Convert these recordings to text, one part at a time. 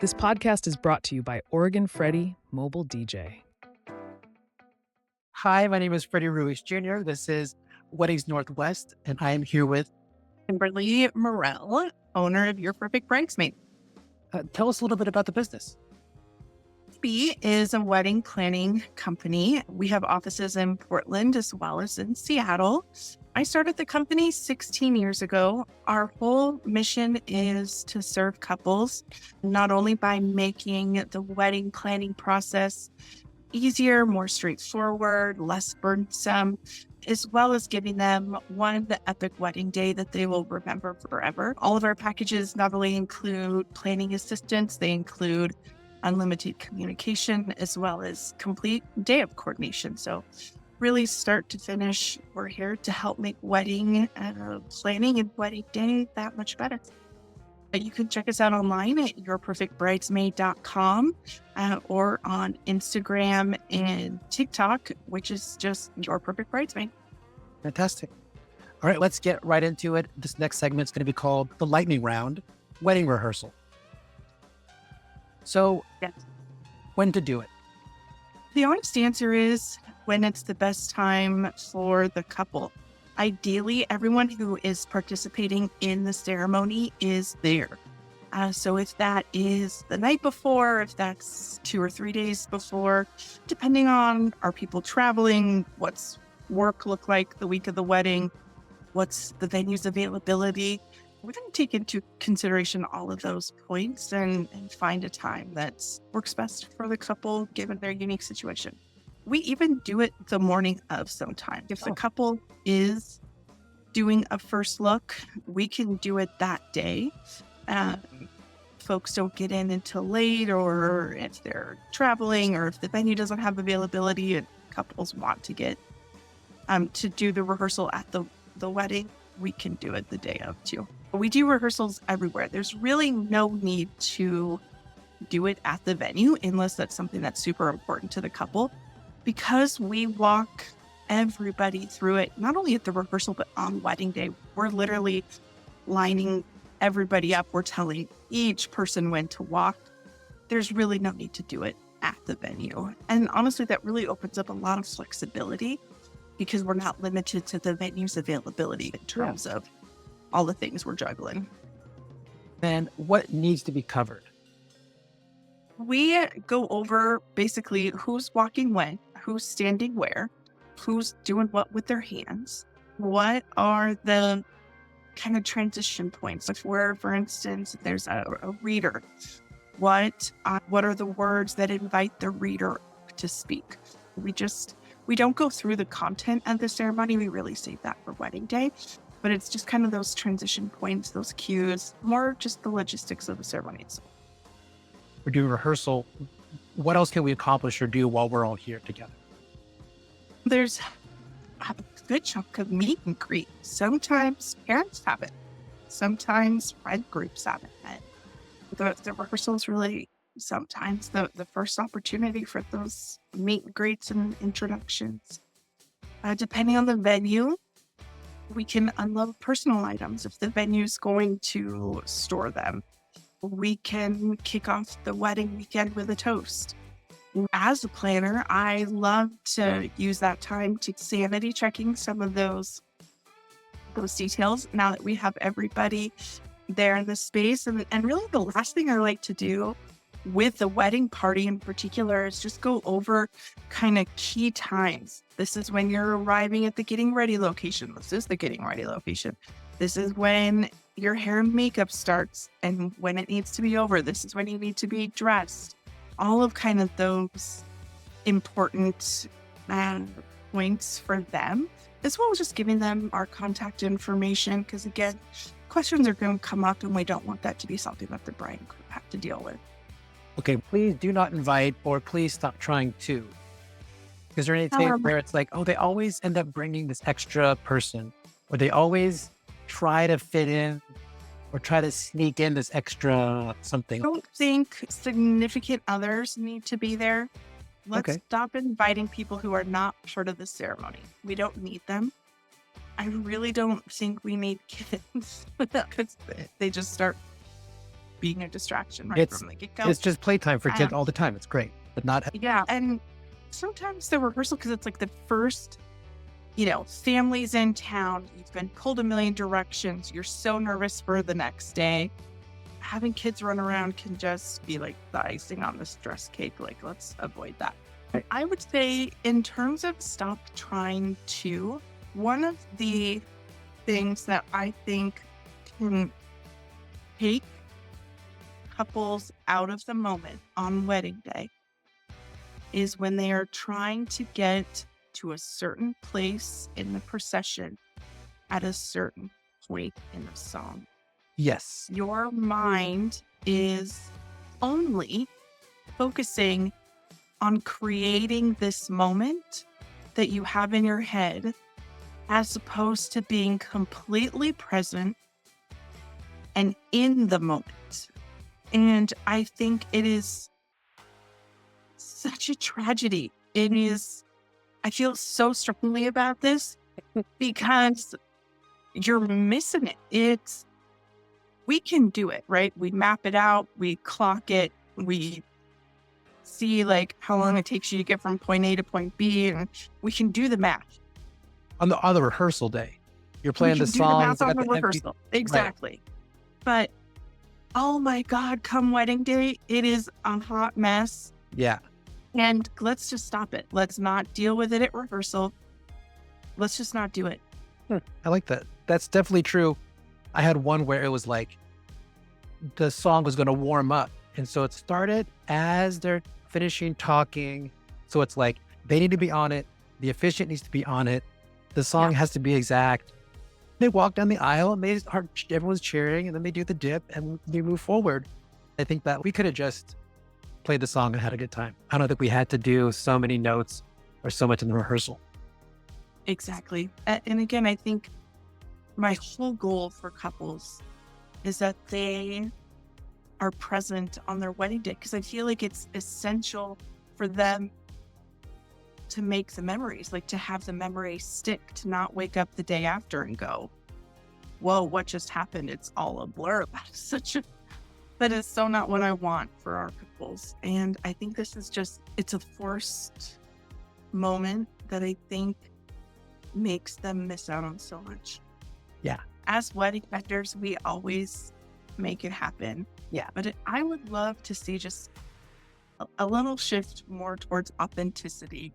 This podcast is brought to you by Oregon Freddy Mobile DJ. Hi, my name is Freddy Ruiz Jr. This is Weddings Northwest, and I am here with Kimberly Morrill, owner of Your Perfect Bridesmaid. tell us a little bit about the business. B is a wedding planning company. We have offices in Portland as well as in Seattle. I started the company 16 years ago. Our whole mission is to serve couples, not only by making the wedding planning process easier, more straightforward, less burdensome, as well as giving them one epic wedding day that they will remember forever. All of our packages not only include planning assistance, they include unlimited communication, as well as complete day of coordination. So really start to finish, we're here to help make wedding planning and wedding day that much better. You can check us out online at yourperfectbridesmaid.com or on Instagram and TikTok, which is just Your Perfect Bridesmaid. Fantastic. All right, let's get right into it. This next segment is going to be called the lightning round, wedding rehearsal. So, Yes. when to do it? The honest answer is when it's the best time for the couple. Ideally, everyone who is participating in the ceremony is there. So if that is the night before, if that's 2 or 3 days before, depending on, are people traveling, what's work look like the week of the wedding, what's the venue's availability, we're going to take into consideration all of those points and find a time that works best for the couple given their unique situation. We even do it the morning of sometimes. If the couple is doing a first look, we can do it that day. Folks don't get in until late, or if they're traveling, or if the venue doesn't have availability and couples want to get to do the rehearsal at the wedding, we can do it the day of too. We do rehearsals everywhere. There's really no need to do it at the venue unless that's something that's super important to the couple, because we walk everybody through it, not only at the rehearsal, but on wedding day. We're literally lining everybody up. We're telling each person when to walk. There's really no need to do it at the venue. And honestly, that really opens up a lot of flexibility because we're not limited to the venue's availability in terms of all the things we're juggling. And what needs to be covered? We go over basically who's walking when, who's standing where, who's doing what with their hands, what are the kind of transition points. If we're, for instance, if there's a reader, what are the words that invite the reader to speak? We don't go through the content of the ceremony. We really save that for wedding day. But it's just kind of those transition points, those cues, more just the logistics of the ceremony itself. We're doing rehearsal. What else can we accomplish or do while we're all here together? There's a good chunk of meet and greet. Sometimes parents have it. Sometimes friend groups have it. And the rehearsal is really sometimes the first opportunity for those meet and greets and introductions. Depending on the venue, we can unload personal items if the venue's going to store them. We can kick off the wedding weekend with a toast. As a planner, I love to use that time to sanity checking some of those details now that we have everybody there in the space. And really the last thing I like to do with the wedding party in particular is just go over kind of key times. This is when you're arriving at the getting ready location. This is the getting ready location. This is when your hair and makeup starts and when it needs to be over. This is when you need to be dressed. All of kind of those important points for them, as well as just giving them our contact information. Because again, questions are going to come up and we don't want that to be something that the bride and crew have to deal with. Okay, please do not invite, or please stop trying to. Is there anything where it's like, oh, they always end up bringing this extra person, or they always try to fit in or try to sneak in this extra something? I don't think significant others need to be there. Let's stop inviting people who are not part of the ceremony. We don't need them. I really don't think we need kids because they just start being a distraction It's from the get-go. it's just playtime for kids Um, all the time. It's great, but not Yeah. And sometimes the rehearsal, because it's like the first, family's in town, you've been pulled a million directions, you're so nervous for the next day. Having kids run around can just be like the icing on the stress cake. Like, let's avoid that. I would say, in terms of stop trying to, one of the things that I think can take couples out of the moment on wedding day is when they are trying to get to a certain place in the procession at a certain point in the song. yes. Your mind is only focusing on creating this moment that you have in your head, as opposed to being completely present and in the moment. And I think it is such a tragedy. I feel so strongly about this because you're missing it. We can do it, right? We map it out, we clock it, we see like how long it takes you to get from point A to point B, and we can do the math. On the rehearsal day, you're We playing can the do the songs math on at the the empty. rehearsal. Exactly. But oh my God, come wedding day, it is a hot mess. Yeah. And let's just stop it. Let's not deal with it at rehearsal. Let's just not do it. I like that. That's definitely true. I had one where it was like the song was going to warm up. And so it started as they're finishing talking. So it's like they need to be on it. The officiant needs to be on it. The song has to be exact. They walk down the aisle and everyone's cheering, and then they do the dip and they move forward. I think that we could have just played the song and had a good time. I don't think we had to do so many notes or so much in the rehearsal. Exactly. And again, I think my whole goal for couples is that they are present on their wedding day, because I feel like it's essential for them to make the memories, like to have the memory stick, to not wake up the day after and go, whoa, what just happened? It's all a blur. That is so not what I want for our couples. And I think this is it's a forced moment that I think makes them miss out on so much. Yeah. As wedding vendors, we always make it happen. Yeah. But I would love to see just a little shift more towards authenticity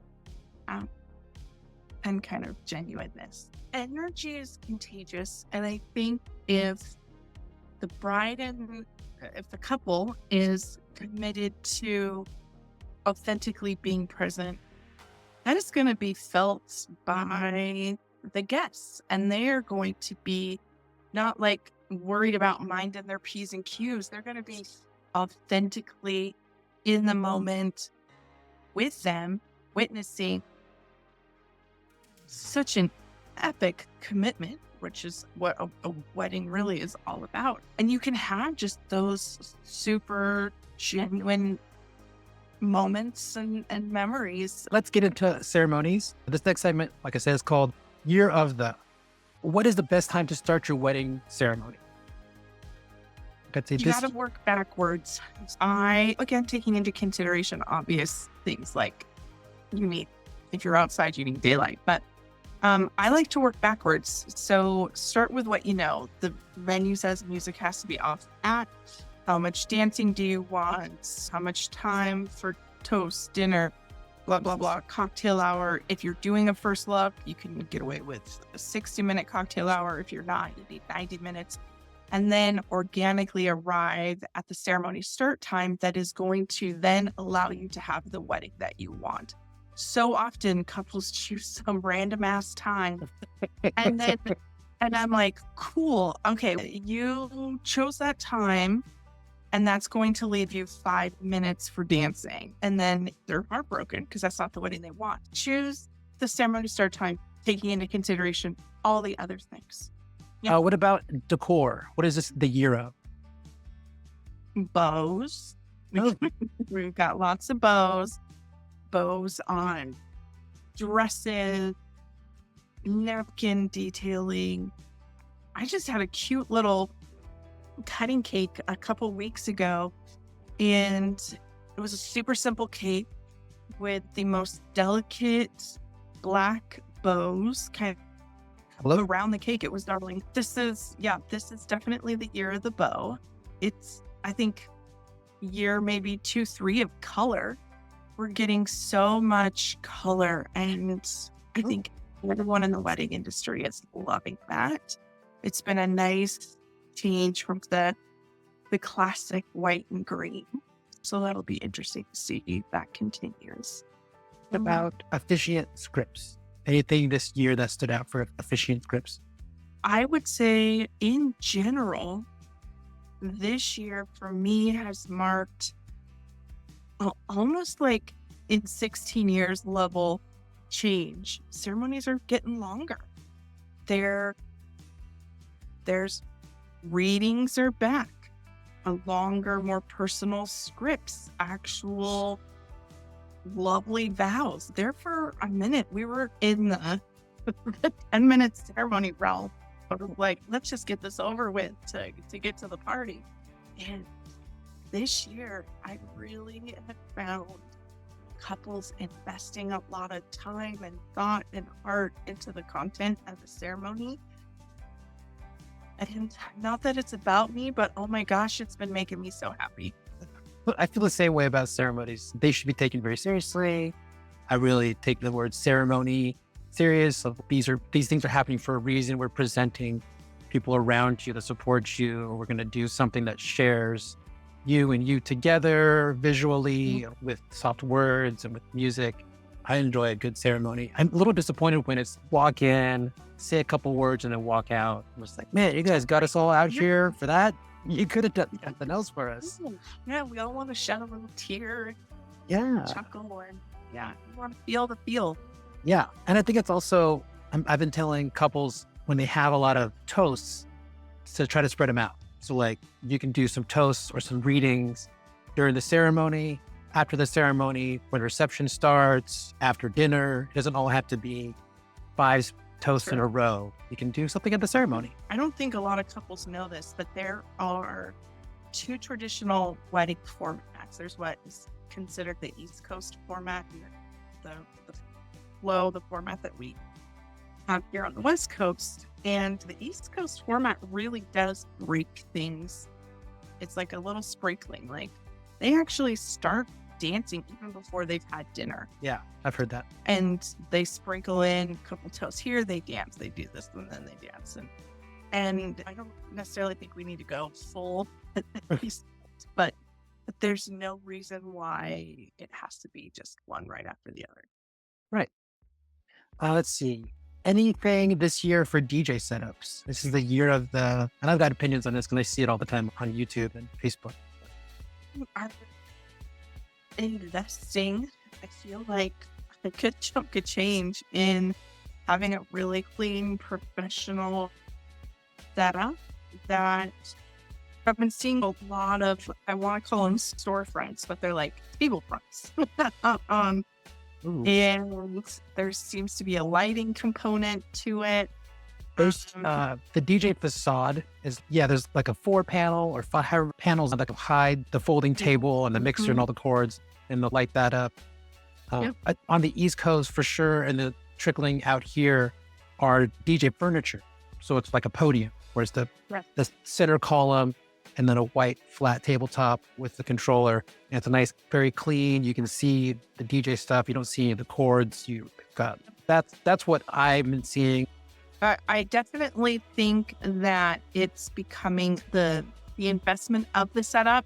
and kind of genuineness. Energy is contagious. And I think if the couple is committed to authentically being present, that is going to be felt by the guests. And they're going to be not like worried about minding their P's and Q's. They're going to be authentically in the moment with them, witnessing such an epic commitment, which is what a wedding really is all about. And you can have just those super genuine moments and memories. Let's get into ceremonies. This next segment, like I said, is called Year of the. What is the best time to start your wedding ceremony? I'd say You got to work backwards. Again, taking into consideration obvious things like if you're outside, you need daylight. But I like to work backwards. So start with what you know. The venue says music has to be off at. How much dancing do you want? How much time for toast, dinner, blah, blah, blah, cocktail hour. If you're doing a first love, you can get away with a 60-minute cocktail hour. If you're not, you need 90 minutes. And then organically arrive at the ceremony start time that is going to then allow you to have the wedding that you want. So often couples choose some random ass time. And I'm like, cool. Okay, you chose that time. And that's going to leave you 5 minutes for dancing. And then they're heartbroken because that's not the wedding they want. Choose the ceremony start time, taking into consideration all the other things. Yeah. What about decor? What is this the year of? Bows. We've got lots of bows. Bows on dresses, napkin detailing. I just had a cute little cutting cake a couple weeks ago, and it was a super simple cake with the most delicate black bows kind Hello? of around the cake. It was darling. This is definitely the year of the bow. It's, I think, year maybe 2, 3 of color. We're getting so much color, and I think everyone in the wedding industry is loving that. It's been a nice change from the classic white and green. So that'll be interesting to see if that continues. About officiant scripts. Anything this year that stood out for officiant scripts? I would say in general, this year for me has marked almost like in 16 years level change. Ceremonies are getting longer. There's readings are back. A longer, more personal scripts, actual lovely vows. There for a minute, we were in the 10-minute ceremony realm. But like, let's just get this over with to get to the party. And this year, I really have found couples investing a lot of time and thought and heart into the content of the ceremony. And not that it's about me, but oh my gosh, it's been making me so happy. But I feel the same way about ceremonies. They should be taken very seriously. I really take the word ceremony serious. So these things are happening for a reason. We're presenting people around you that support you. We're going to do something that shares you and you together visually with soft words and with music. I enjoy a good ceremony. I'm a little disappointed when it's walk in, say a couple words, and then walk out. I'm just like, man, you guys got us all out here for that. You could have done something else for us. Yeah, we all want to shed a little tear, Yeah. chuckle, and we want to feel the feel. Yeah. And I think it's also, I've been telling couples when they have a lot of toasts to try to spread them out. So like you can do some toasts or some readings during the ceremony, after the ceremony, when reception starts, after dinner. It doesn't all have to be 5 toasts in a row. You can do something at the ceremony. I don't think a lot of couples know this, but there are 2 traditional wedding formats. There's what is considered the East Coast format and the format that we have here on the West Coast. And the East Coast format really does break things. It's like a little sprinkling. Like they actually start dancing even before they've had dinner. Yeah, I've heard that. And they sprinkle in a couple toasts here, they dance, they do this, and then they dance. And I don't necessarily think we need to go full, but there's no reason why it has to be just one right after the other. Right. Let's see. Anything this year for DJ setups? This is the year of and I've got opinions on this because I see it all the time on YouTube and Facebook. I'm investing, I feel like a good chunk of change in having a really clean, professional setup that I've been seeing a lot of, I want to call them storefronts, but they're like table fronts. And there seems to be a lighting component to it. There's the DJ facade is, there's like a 4-panel or 5 panels that can hide the folding table and the mixer and all the cords, and they'll light that up. On the East Coast for sure, and the trickling out here are DJ furniture. So it's like a podium where it's the center column and then a white flat tabletop with the controller. And it's a nice, very clean. You can see the DJ stuff. You don't see any of the cords. You got that's what I've been seeing. I definitely think that it's becoming the investment of the setup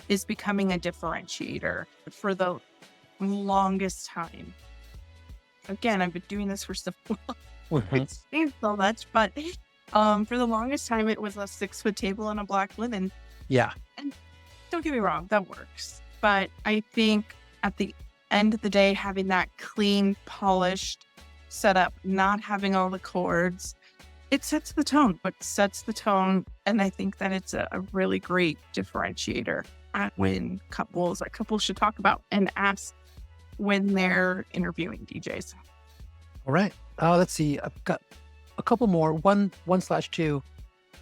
is becoming a differentiator for the longest time. Again, I've been doing this for so long. It's changed so much, but for the longest time, it was a 6-foot table and a black linen. Yeah. And don't get me wrong, that works. But I think at the end of the day, having that clean, polished setup, not having all the cords, it sets the tone, And I think that it's a really great differentiator when couples should talk about and ask when they're interviewing DJs. All right. Let's see. I've got a couple more. 1/2.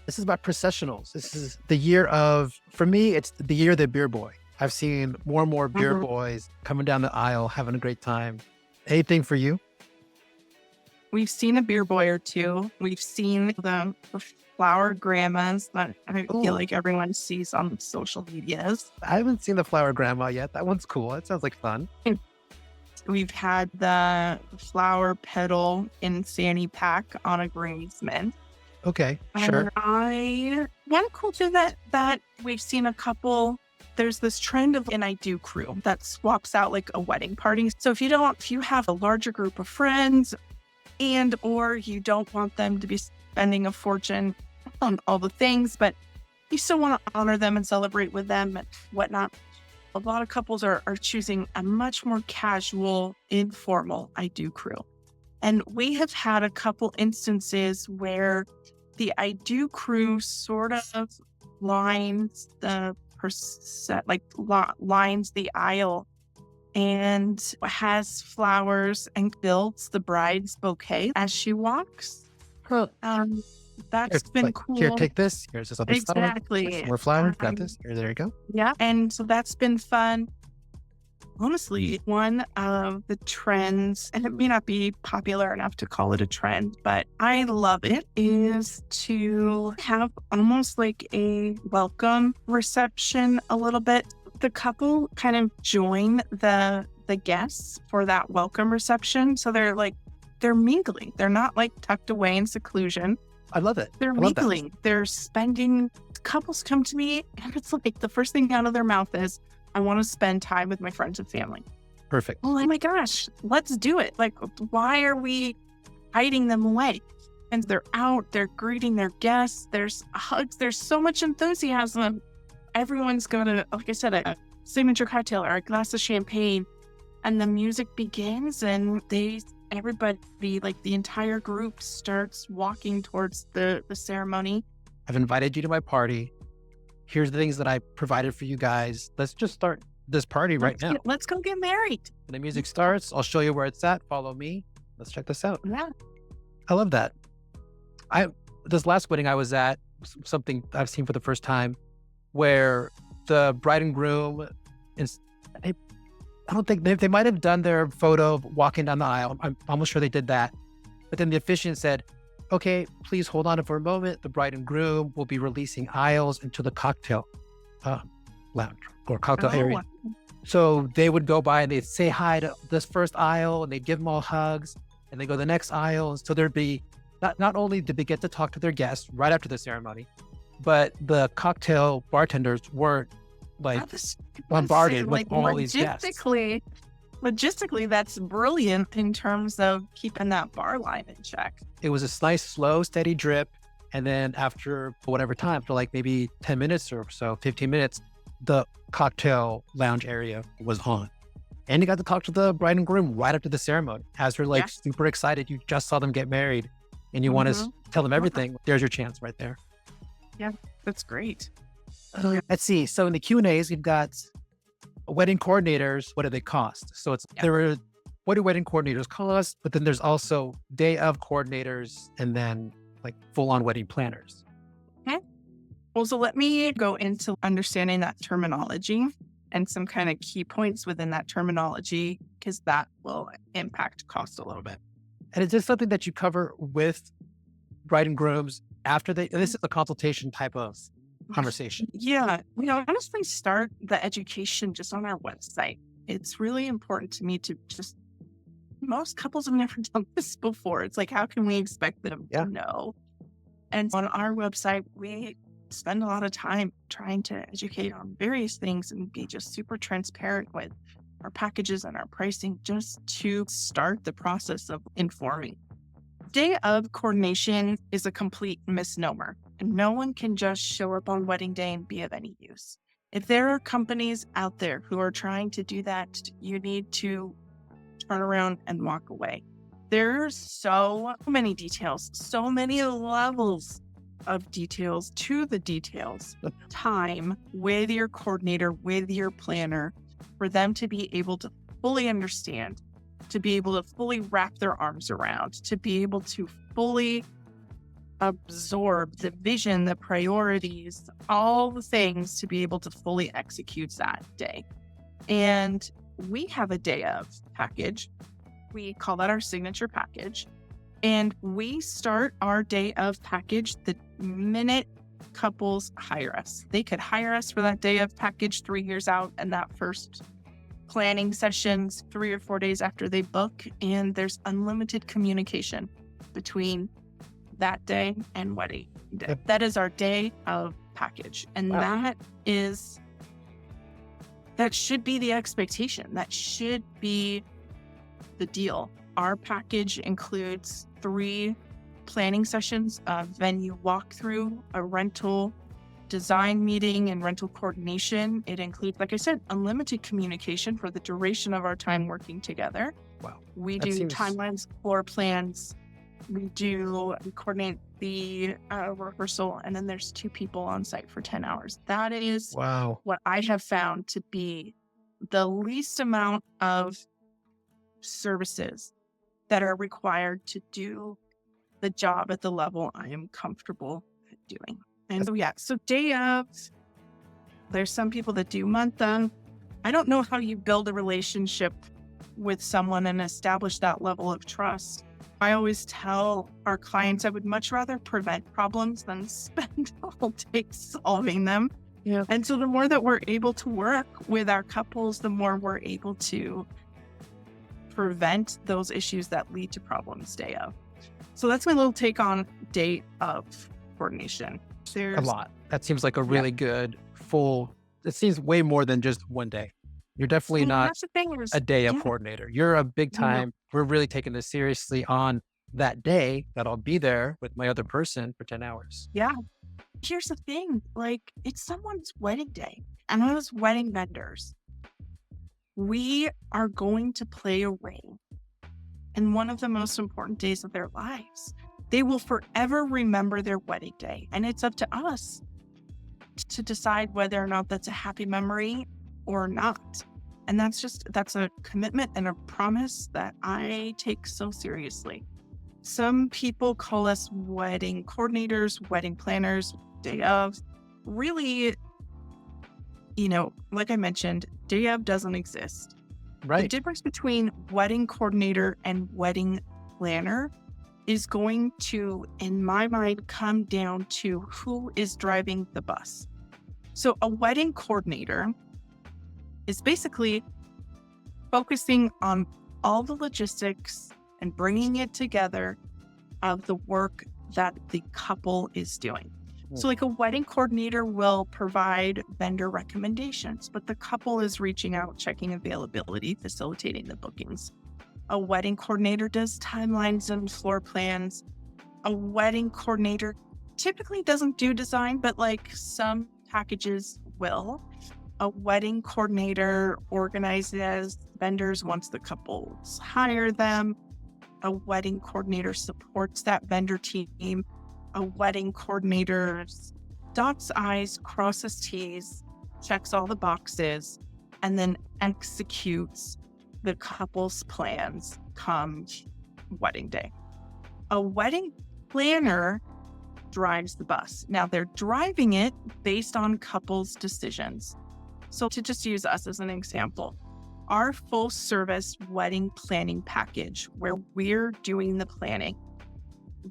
This is about processionals. This is the year of, for me, it's the year of the beer boy. I've seen more and more beer Mhm. boys coming down the aisle, having a great time. Anything for you? We've seen a beer boy or two. We've seen the flower grandmas that I feel Oh, like everyone sees on social medias. I haven't seen the flower grandma yet. That one's cool. That sounds like fun. We've had the flower petal in fanny pack on a groomsman. Okay, And sure. one cool thing that we've seen a couple, there's this trend of an I do crew that swaps out like a wedding party. So if you have a larger group of friends and or you don't want them to be spending a fortune on all the things, but you still want to honor them and celebrate with them and whatnot. A lot of couples are choosing a much more casual, informal I do crew. And we have had a couple instances where the I do crew sort of lines the lines the aisle and has flowers and builds the bride's bouquet as she walks. Huh. That's been Here, cool. take this. Here's this other flower. Here's Exactly. some more flowers. Grab this. Here, there you go. Yeah. And so that's been fun. Honestly, one of the trends, and it may not be popular enough to call it a trend, but I love it, is to have almost like a welcome reception a little bit. The couple kind of join the guests for that welcome reception. So they're mingling. They're not like tucked away in seclusion. I love it. They're I love that. mingling. They're spending, couples come to me and it's like the first thing out of their mouth is, I want to spend time with my friends and family. Perfect. Oh my gosh, let's do it. Like, why are we hiding them away? And they're out, they're greeting their guests. There's hugs. There's so much enthusiasm. Everyone's got like I said, a signature cocktail or a glass of champagne. And the music begins and everybody, like the entire group starts walking towards the ceremony. I've invited you to my party. Here's the things that I provided for you guys. Let's just start this party right now. Let's go get married. When the music starts, I'll show you where it's at. Follow me. Let's check this out. Yeah. I love that. This last wedding I was at, something I've seen for the first time, where the bride and groom, I don't think they might have done their photo walking down the aisle. I'm almost sure they did that. But then the officiant said, okay, please hold on for a moment. The bride and groom will be releasing aisles into the cocktail lounge or cocktail area. So they would go by and they'd say hi to this first aisle and they'd give them all hugs and they go to the next aisle. And so there'd be, not only did they get to talk to their guests right after the ceremony, but the cocktail bartenders weren't like bombarded with all these guests. Logistically, that's brilliant in terms of keeping that bar line in check. It was a nice, slow, steady drip. And then after whatever time, for like maybe 10 minutes or so, 15 minutes, the cocktail lounge area was on. And you got to talk to the bride and groom right after the ceremony. As they're like super excited, you just saw them get married and you want to tell them everything. There's your chance right there. Yeah, that's great. Let's see. So in the Q&As, we've got wedding coordinators. What do they cost? So what do wedding coordinators cost? But then there's also day of coordinators and then like full-on wedding planners. Okay. Well, so let me go into understanding that terminology and some kind of key points within that terminology, because that will impact cost a little bit. And is this something that you cover with bride and grooms after this is a consultation type of conversation? Yeah. Honestly, start the education just on our website. It's really important to me to just, most couples have never done this before. It's like, how can we expect them to know? And on our website, we spend a lot of time trying to educate on various things and be just super transparent with our packages and our pricing just to start the process of informing. Day of coordination is a complete misnomer. And no one can just show up on wedding day and be of any use. If there are companies out there who are trying to do that, you need to turn around and walk away. There's so many details, so many levels of details to the details. Time with your coordinator, with your planner, for them to be able to fully understand, to be able to fully wrap their arms around, to be able to fully absorb the vision, the priorities, all the things to be able to fully execute that day. And we have a day of package. We call that our signature package. And we start our day of package the minute couples hire us. They could hire us for that day of package 3 years out, and that first planning sessions 3 or 4 days after they book. And there's unlimited communication between that day and wedding day. Yep. That is our day of package. And Wow. that should be the expectation. That should be the deal. Our package includes 3 planning sessions, a venue walkthrough, a rental design meeting, and rental coordination. It includes, like I said, unlimited communication for the duration of our time working together. Wow. We That do seems- timelines, floor plans. We coordinate the rehearsal, and then there's 2 people on site for 10 hours. That is Wow. what I have found to be the least amount of services that are required to do the job at the level I am comfortable at doing. And so day of, there's some people that do month of. I don't know how you build a relationship with someone and establish that level of trust. I always tell our clients I would much rather prevent problems than spend all day solving them. Yeah. And so the more that we're able to work with our couples, the more we're able to prevent those issues that lead to problems day of. So that's my little take on day of coordination. A lot. That seems like a really good full, it seems way more than just one day. You're definitely not That's the thing. a day of coordinator. You're a big time. We're really taking this seriously on that day that I'll be there with my other person for 10 hours. Yeah. Here's the thing, like, it's someone's wedding day, and those wedding vendors, we are going to play a role in one of the most important days of their lives. They will forever remember their wedding day, and it's up to us to decide whether or not that's a happy memory or not. And that's a commitment and a promise that I take so seriously. Some people call us wedding coordinators, wedding planners, day of. Really, like I mentioned, day of doesn't exist. The Right. difference between wedding coordinator and wedding planner is going to, in my mind, come down to who is driving the bus. So a wedding coordinator is basically focusing on all the logistics and bringing it together of the work that the couple is doing. So like a wedding coordinator will provide vendor recommendations, but the couple is reaching out, checking availability, facilitating the bookings. A wedding coordinator does timelines and floor plans. A wedding coordinator typically doesn't do design, but like some packages will. A wedding coordinator organizes vendors once the couples hire them. A wedding coordinator supports that vendor team. A wedding coordinator dots I's, crosses T's, checks all the boxes, and then executes the couple's plans come wedding day. A wedding planner drives the bus. Now they're driving it based on couples' decisions. So to just use us as an example, our full service wedding planning package where we're doing the planning,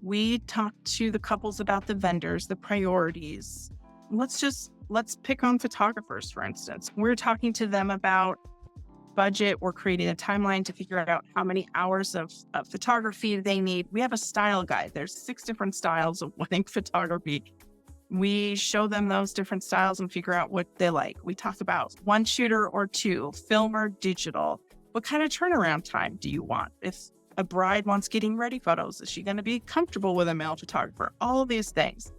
we talk to the couples about the vendors, the priorities. Let's pick on photographers, for instance. We're talking to them about budget. We're creating a timeline to figure out how many hours of photography they need. We have a style guide. There's 6 different styles of wedding photography. We show them those different styles and figure out what they like. We talk about 1 shooter or 2, film or digital. What kind of turnaround time do you want? If a bride wants getting ready photos, is she going to be comfortable with a male photographer? All of these things.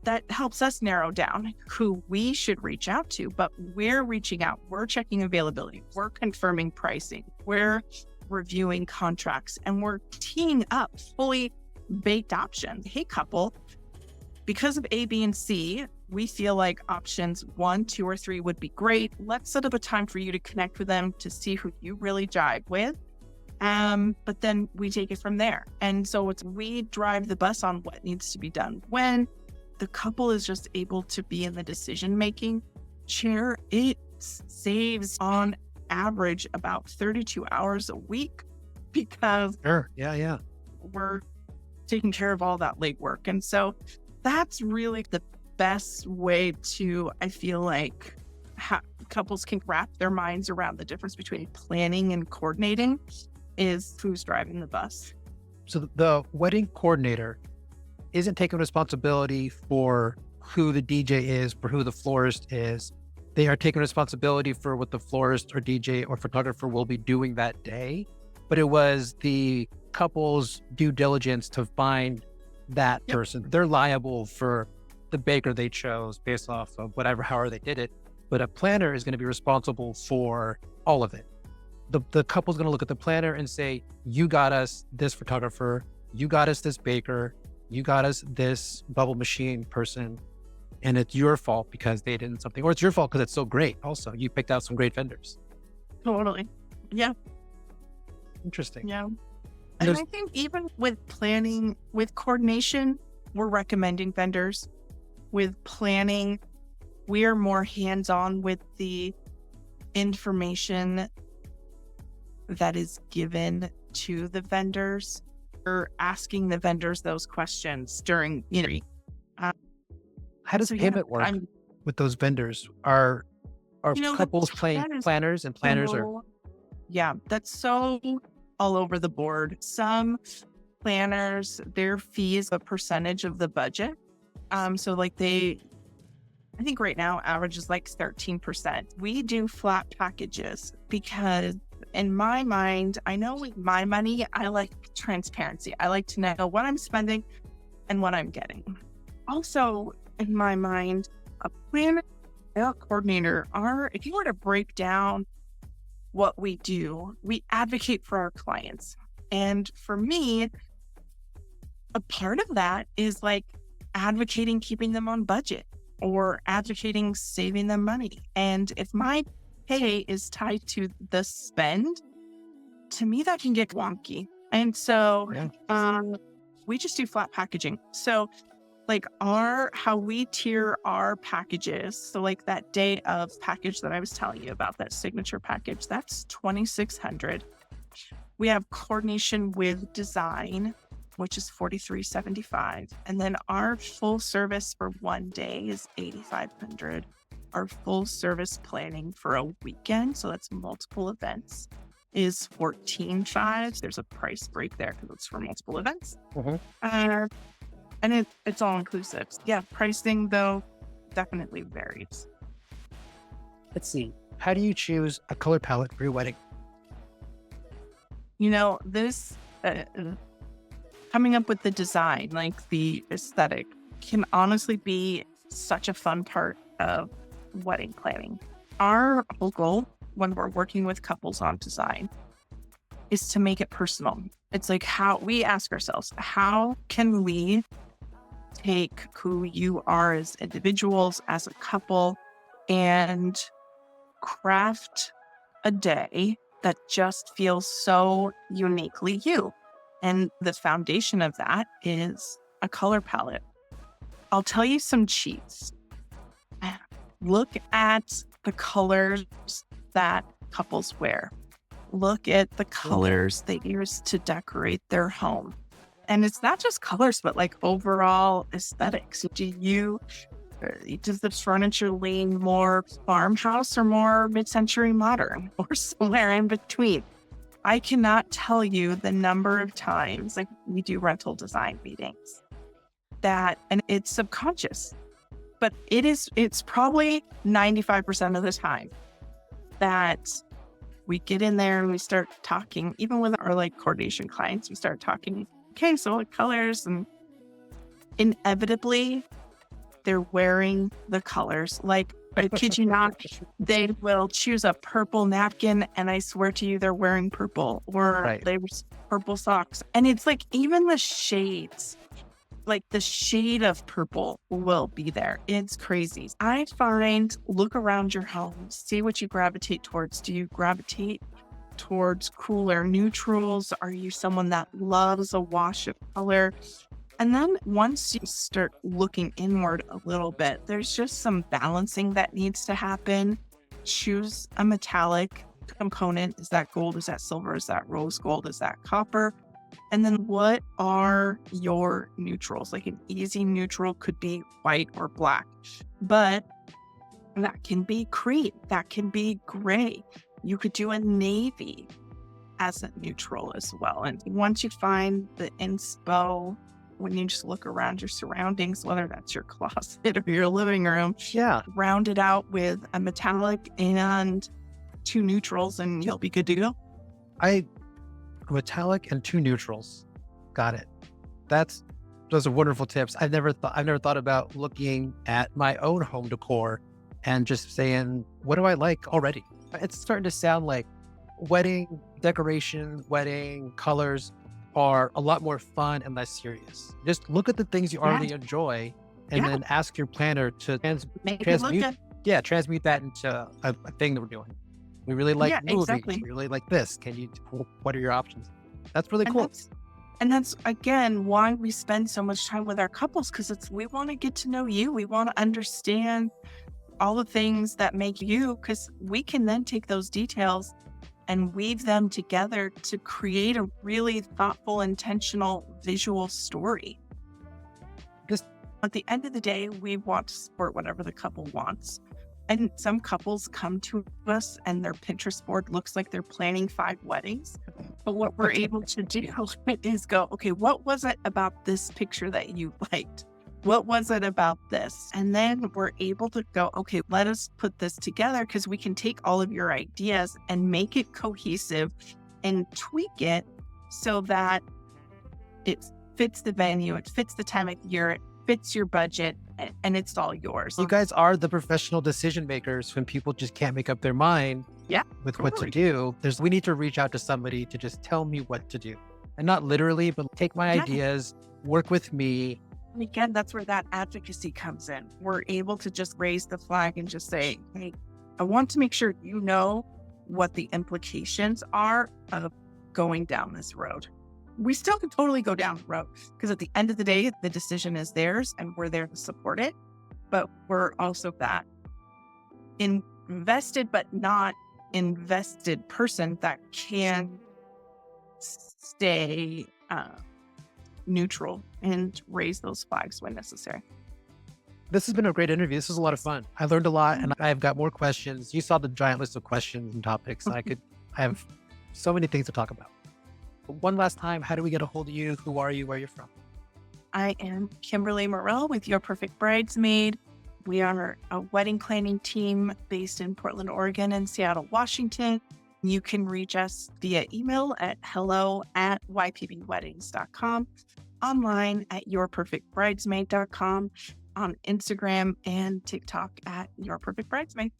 That helps us narrow down who we should reach out to, but we're reaching out. We're checking availability. We're confirming pricing. We're reviewing contracts, and we're teeing up fully baked options. Hey, couple, because of A, B, and C, we feel like options 1, 2, or 3 would be great. Let's set up a time for you to connect with them to see who you really jive with. But then we take it from there. And so we drive the bus on what needs to be done. When the couple is just able to be in the decision-making chair, it saves on average about 32 hours a week because Sure. Yeah. we're taking care of all that legwork. And so that's really the best way to, I feel like, couples can wrap their minds around the difference between planning and coordinating is who's driving the bus. So the wedding coordinator isn't taking responsibility for who the DJ is, for who the florist is. They are taking responsibility for what the florist or DJ or photographer will be doing that day. But it was the couple's due diligence to find that person. They're liable for the baker they chose based off of however they did it. But a planner is going to be responsible for all of it. The couple's going to look at the planner and say, you got us this photographer, you got us this baker, you got us this bubble machine person, and it's your fault because they did something, or it's your fault because it's so great. Also, you picked out some great vendors. Totally. Yeah. Interesting. Yeah. And I think even with planning, with coordination, we're recommending vendors. With planning, we are more hands-on with the information that is given to the vendors. We're asking the vendors those questions during, how does payment work with those vendors? Are couples playing planners and planners are? Yeah, that's so all over the board. Some planners, their fee is a percentage of the budget. So like I think right now average is like 13%. We do flat packages because in my mind, I know with my money, I like transparency. I like to know what I'm spending and what I'm getting. Also, in my mind, a planner, a coordinator if you were to break down what we do, we advocate for our clients. And for me, a part of that is like advocating keeping them on budget or advocating saving them money. And if my pay is tied to the spend, to me, that can get wonky. And so we just do flat packaging. So like how we tier our packages. So like that day of package that I was telling you about, that signature package, that's $2,600. We have coordination with design, which is $4,375. And then our full service for one day is $8,500. Our full service planning for a weekend, so that's multiple events, is $14,500. There's a price break there because it's for multiple events. And it's all inclusive. Yeah, pricing though definitely varies. Let's see. How do you choose a color palette for your wedding? This coming up with the design, like the aesthetic, can honestly be such a fun part of wedding planning. Our whole goal when we're working with couples on design is to make it personal. It's like how we ask ourselves, how can we take who you are as individuals, as a couple, and craft a day that just feels so uniquely you? And the foundation of that is a color palette. I'll tell you some cheats. Look at the colors that couples wear. Look at the colors they use to decorate their home. And it's not just colors, but like overall aesthetics. Does this furniture lean more farmhouse or more mid-century modern or somewhere in between? I cannot tell you the number of times, like we do rental design meetings, and it's subconscious, but it's probably 95% of the time that we get in there and we start talking, even with our like coordination clients, we start talking, okay, so what colors? And inevitably they're wearing the colors. Like, I kid you not, they will choose a purple napkin and I swear to you, they're wearing purple, or they wear purple socks. And it's like, even the shades, like the shade of purple will be there. It's crazy. I find, look around your home, see what you gravitate towards. Do you gravitate towards cooler neutrals? Are you someone that loves a wash of color? And then once you start looking inward a little bit, there's just some balancing that needs to happen. Choose a metallic component. Is that gold? Is that silver? Is that rose gold? Is that copper? And then what are your neutrals? Like an easy neutral could be white or black, but that can be cream. That can be gray. You could do a navy as a neutral as well. And once you find the inspo, when you just look around your surroundings, whether that's your closet or your living room, round it out with a metallic and 2 neutrals and you'll be good to go. Metallic and 2 neutrals. Got it. Those are wonderful tips. I've never thought about looking at my own home decor and just saying, what do I like already? It's starting to sound like wedding decoration, wedding colors are a lot more fun and less serious. Just look at the things you already enjoy and then ask your planner to transmute that into a thing that we're doing. We really like movies. Exactly. We really like this. What are your options? That's really cool. And that's, again, why we spend so much time with our couples, because we want to get to know you. We want to understand all the things that make you, because we can then take those details and weave them together to create a really thoughtful, intentional visual story. Because at the end of the day, we want to support whatever the couple wants. And some couples come to us and their Pinterest board looks like they're planning 5 weddings. But what we're able to do is go, okay, what was it about this picture that you liked? What was it about this? And then we're able to go, okay, let us put this together, because we can take all of your ideas and make it cohesive and tweak it so that it fits the venue, it fits the time of year, it fits your budget, and it's all yours. You guys are the professional decision makers when people just can't make up their mind with what to do. We need to reach out to somebody to just tell me what to do. And not literally, but take my ideas, work with me. And again, that's where that advocacy comes in. We're able to just raise the flag and just say, hey, I want to make sure you know what the implications are of going down this road. We still can totally go down the road, because at the end of the day, the decision is theirs and we're there to support it. But we're also that invested but not invested person that can stay neutral and raise those flags when necessary. This has been a great interview. This was a lot of fun. I learned a lot and I've got more questions. You saw the giant list of questions and topics. I have so many things to talk about. But one last time, how do we get a hold of you? Who are you? Where are you from? I am Kimberly Morrill with Your Perfect Bridesmaid. We are a wedding planning team based in Portland, Oregon and Seattle, Washington. You can reach us via email at hello@ypbweddings.com, online at yourperfectbridesmaid.com, on Instagram and TikTok at Your Perfect Bridesmaid.